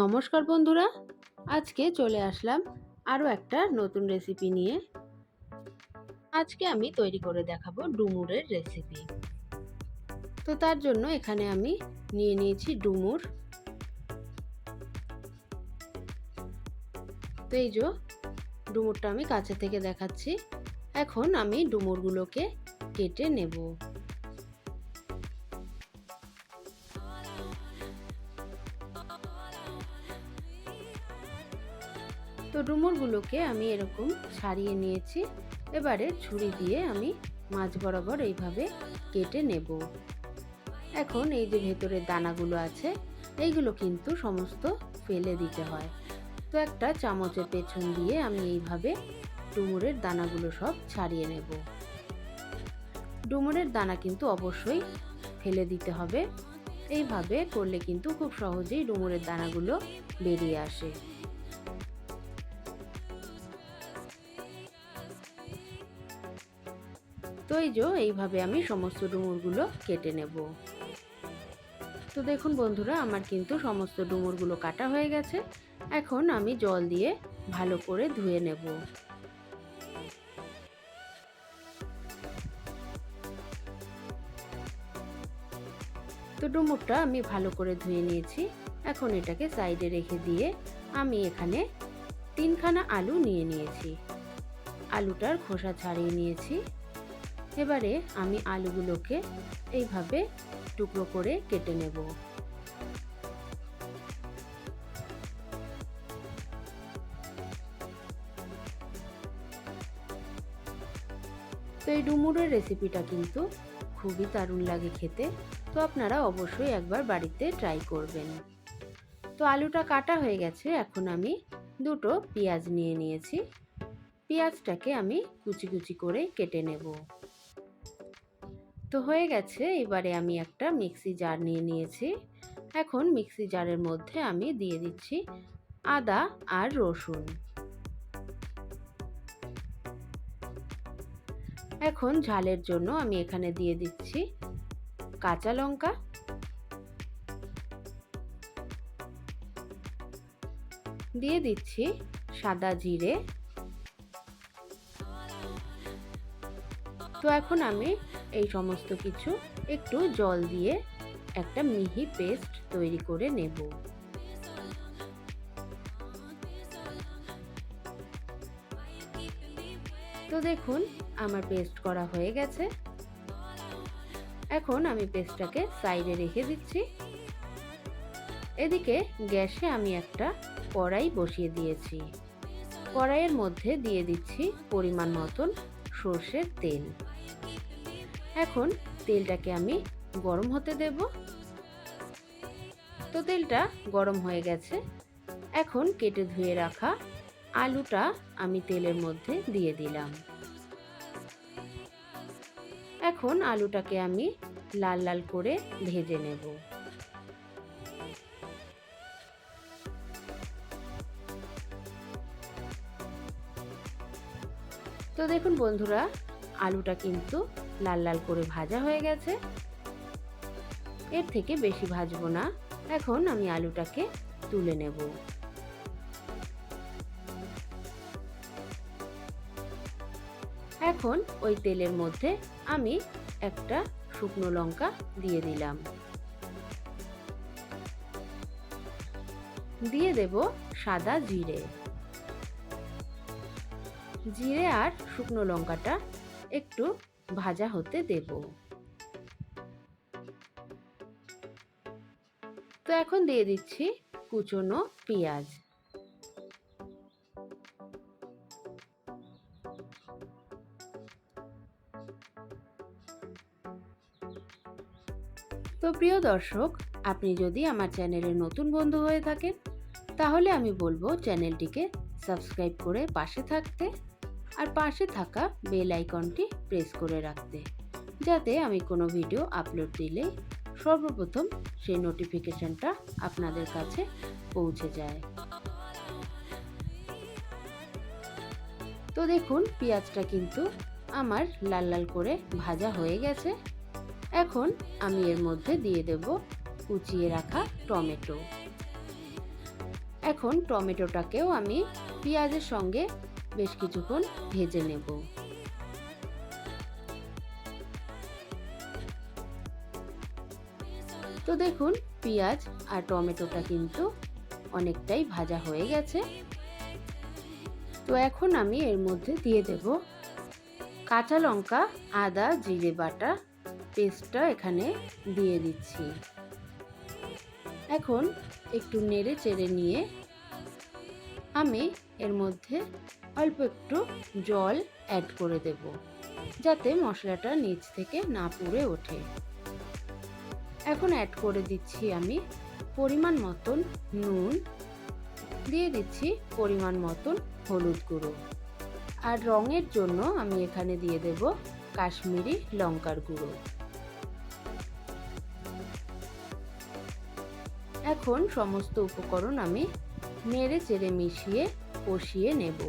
নমস্কার বন্ধুরা, আজকে চলে আসলাম আরও একটা নতুন রেসিপি নিয়ে। আজকে আমি তৈরি করে দেখাবো ডুমুরের রেসিপি। তো তার জন্য এখানে আমি নিয়ে নিয়েছি ডুমুর। তো এই যে ডুমুরটা আমি কাছে থেকে দেখাচ্ছি। এখন আমি ডুমুরগুলোকে কেটে নেব। তো ডুমুরগুলোকে আমি এরকম ছাড়িয়ে নিয়েছি। এবারে ছুরি দিয়ে আমি মাঝ বরাবর এইভাবে কেটে নেব। এখন এই যে ভেতরের দানাগুলো আছে এইগুলো কিন্তু সমস্ত ফেলে দিতে হয়। তো একটা চামচের পেছন দিয়ে আমি এইভাবে ডুমুরের দানাগুলো সব ছাড়িয়ে নেব। ডুমুরের দানা কিন্তু অবশ্যই ফেলে দিতে হবে। এইভাবে করলে কিন্তু খুব সহজেই ডুমুরের দানাগুলো বেরিয়ে আসে। তো এই যে এইভাবে আমি সমস্ত ডুমুরগুলো কেটে নেব। তো দেখুন বন্ধুরা, আমার কিন্তু সমস্ত ডুমুরগুলো কাটা হয়ে গেছে। এখন আমি জল দিয়ে ভালো করে ধুয়ে নেব। তো ডুমুরটা আমি ভালো করে ধুয়ে নিয়েছি। এখন এটাকে সাইডে রেখে দিয়ে আমি এখানে 3খানা আলু নিয়ে নিয়েছি। আলুটার খোসা ছাড়িয়ে নিয়েছি। এবারে আমি আলুগুলোকে এইভাবে টুকরো করে কেটে নেব। তো এই ডুমুরের রেসিপিটা কিন্তু খুবই দারুণ লাগে খেতে। তো আপনারা অবশ্যই একবার বাড়িতে ট্রাই করবেন। তো আলুটা কাটা হয়ে গেছে। এখন আমি দুটো পেঁয়াজ নিয়ে নিয়েছি। পেঁয়াজটাকে আমি কুচি কুচি করে কেটে নেব। তো হয়ে গেছে। এবারে আমি একটা মিক্সি জার নিয়ে নিয়েছি। এখন মিক্সি জারের মধ্যে আমি দিয়ে দিচ্ছি আদা আর রসুন। এখন ঝালের জন্য আমি এখানে দিয়ে দিচ্ছি কাঁচা লঙ্কা, দিয়ে দিচ্ছি সাদা জিরে। তো এখন আমি এই সমস্ত কিছু একটু জল দিয়ে একটা মিহি পেস্ট তৈরি করে নেব। তো দেখুন আমার পেস্ট করা হয়ে গেছে। এখন আমি পেস্টটাকে সাইডে রেখে দিচ্ছি। এদিকে গ্যাসে আমি একটা কড়াই বসিয়ে দিয়েছি। কড়াইয়ের মধ্যে দিয়ে দিচ্ছি পরিমাণ মতন সর্ষের তেল। এখন তেলটাকে আমি গরম হতে দেব। তো তেলটা গরম হয়ে গেছে। এখন কেটে ধুয়ে রাখা আলুটা আমি তেলের মধ্যে দিয়ে দিলাম। এখন আলুটাকে আমি লাল লাল করে ভেজে নেব। তো দেখুন বন্ধুরা, আলুটা কিন্তু লাল লাল করে ভাজা হয়ে গেছে। এর থেকে বেশি ভাজবো না। এখন আমি আলুটাকে তুলে নেব। এখন ওই তেলের মধ্যে আমি একটা শুকনো লঙ্কা দিয়ে দিলাম। দিয়ে দেব সাদা জিরে। জিরে আর শুকনো লঙ্কাটা একটু ভাজা হতে দেব। তো এখন দিয়ে দিচ্ছি কুচনো পেঁয়াজ। তো প্রিয় দর্শক, আপনি যদি আমার চ্যানেলের নতুন বন্ধু হয়ে থাকেন তাহলে আমি বলবো চ্যানেলটিকে সাবস্ক্রাইব করে পাশে থাকতে আর পাশে থাকা বেল আইকনটি প্রেস করে রাখতে, যাতে আমি কোনো ভিডিও আপলোড দিলে সর্বপ্রথম সেই নোটিফিকেশনটা আপনাদের কাছে পৌঁছে যায়। তো দেখুন পেঁয়াজটা কিন্তু আমার লাল লাল করে ভাজা হয়ে গেছে। এখন আমি এর মধ্যে দিয়ে দেব কুচিয়ে রাখা টমেটো। এখন টমেটোটাকেও আমি পেঁয়াজের সঙ্গে বেশ কিছুক্ষণ ভেজে নেব। তো দেখুন পেঁয়াজ আর টমেটোটা কিন্তু অনেকটাই ভাজা হয়ে গেছে। তো এখন আমি এর মধ্যে দিয়ে দেব কাঁচা লঙ্কা, আদা, জিরে বাটা পেস্টটা এখানে দিয়ে দিচ্ছি। এখন একটু নেড়ে চেড়ে নিয়ে আমি এর মধ্যে অল্প একটু জল অ্যাড করে দেব, যাতে মশলাটা নিচ থেকে না পুড়ে ওঠে। এখন অ্যাড করে দিচ্ছি আমি পরিমাণ মতন নুন, দিয়ে দিচ্ছি পরিমাণ মতন হলুদ গুঁড়ো, আর রঙের জন্য আমি এখানে দিয়ে দেব কাশ্মীরি লঙ্কার গুঁড়ো। এখন সমস্ত উপকরণ আমি নেড়ে চেড়ে মিশিয়ে কষিয়ে নেব।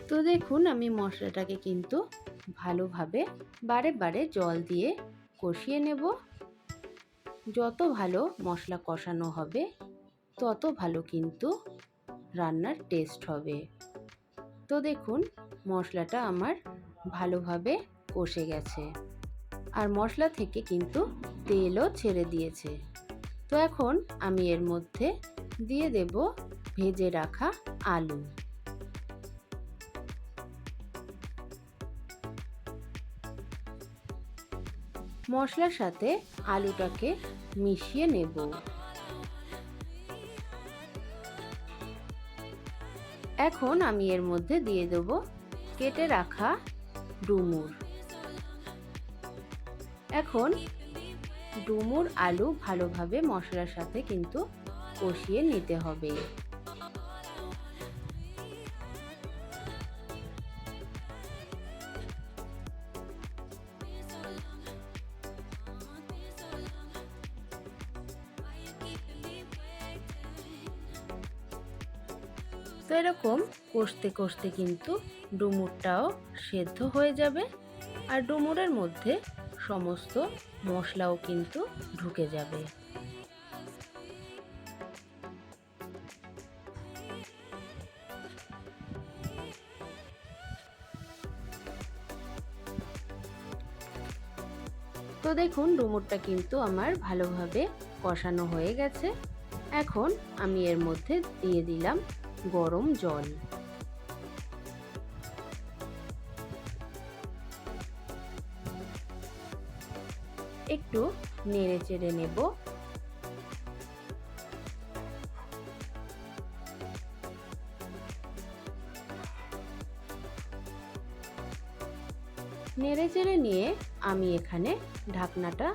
তো দেখুন আমি মশলাটাকে কিন্তু ভালোভাবে বারে বারে জল দিয়ে কষিয়ে নেব। যত ভালো মশলা কষানো হবে তত ভালো কিন্তু রান্নার টেস্ট হবে। তো দেখুন মশলাটা আমার ভালোভাবে কষে গেছে আর মশলা থেকে কিন্তু তেলও ছেড়ে দিয়েছে। তো এখন আমি এর মধ্যে দিয়ে দেব ভেজে রাখা আলু। মশলার সাথে আলুটাকে মিশিয়ে নেব। এখন আমি এর মধ্যে দিয়ে দেব কেটে রাখা ডুমুর। এখন ডুমুর আলু ভালোভাবে মশলার সাথে কিন্তু কষিয়ে নিতে হবে। তো এরকম কষতে কষতে কিন্তু ডুমুরটাও সেদ্ধ হয়ে যাবে আর ডুমুরের মধ্যে সমস্ত মশলাও কিন্তু ঢুকে যাবে। তো দেখুন ডুমুরটা কিন্তু আমার ভালোভাবে কষানো হয়ে গেছে। এখন আমি এর মধ্যে দিয়ে দিলাম গরম জল। একটু নেড়ে চেড়ে নেব। নেড়ে চেড়ে নিয়ে আমি এখানে ঢাকনাটা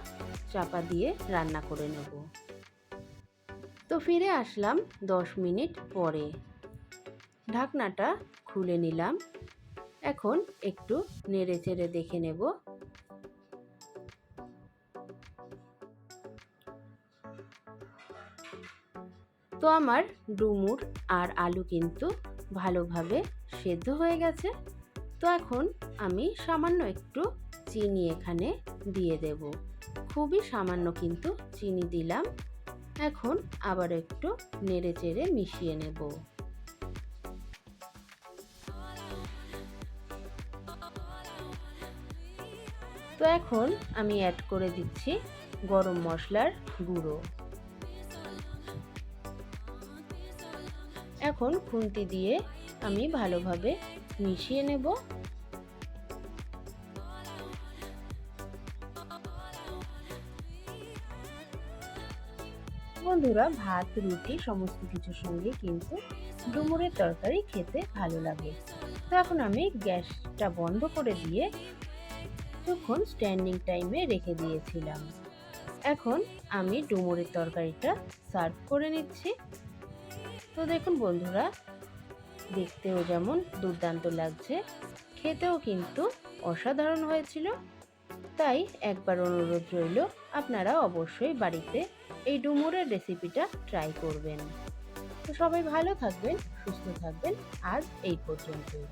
চাপা দিয়ে রান্না করে নেব। তো ফিরে আসলাম 10 মিনিট পরে। ঢাকনাটা খুলে নিলাম। এখন একটু নেড়ে চেড়ে দেখে নেব। তো আমার ডুমুর আর আলু কিন্তু ভালোভাবে সেদ্ধ হয়ে গেছে। তো এখন আমি সামান্য একটু চিনি এখানে দিয়ে দেব। খুবই সামান্য কিন্তু চিনি দিলাম। এখন আবার একটু নেড়ে চেড়ে মিশিয়ে নেব। তো এখন আমি অ্যাড করে দিচ্ছি গরম মশলার গুঁড়ো। এখন খুন্তি দিয়ে আমি ভালোভাবে মিশিয়ে নেব। বন্ধুরা ভাত, রুটি সমস্ত কিছুর সঙ্গে কিন্তু ডুমুরের তরকারি খেতে ভালো লাগে। তো এখন আমি গ্যাসটা বন্ধ করে দিয়ে তখন স্ট্যান্ডিং টাইমে রেখে দিয়েছিলাম। এখন আমি ডুমুরের তরকারিটা সার্ভ করে নিচ্ছি। তো দেখুন বন্ধুরা, দেখতেও যেমন দুর্দান্ত লাগছে, খেতেও কিন্তু অসাধারণ হয়েছিল। তাই একবার অনুরোধ রইল, আপনারা অবশ্যই বাড়িতে এই ডুমুরের রেসিপিটা ট্রাই করবেন। তো সবাই ভালো থাকবেন, সুস্থ থাকবেন। আজ এই পর্যন্তই।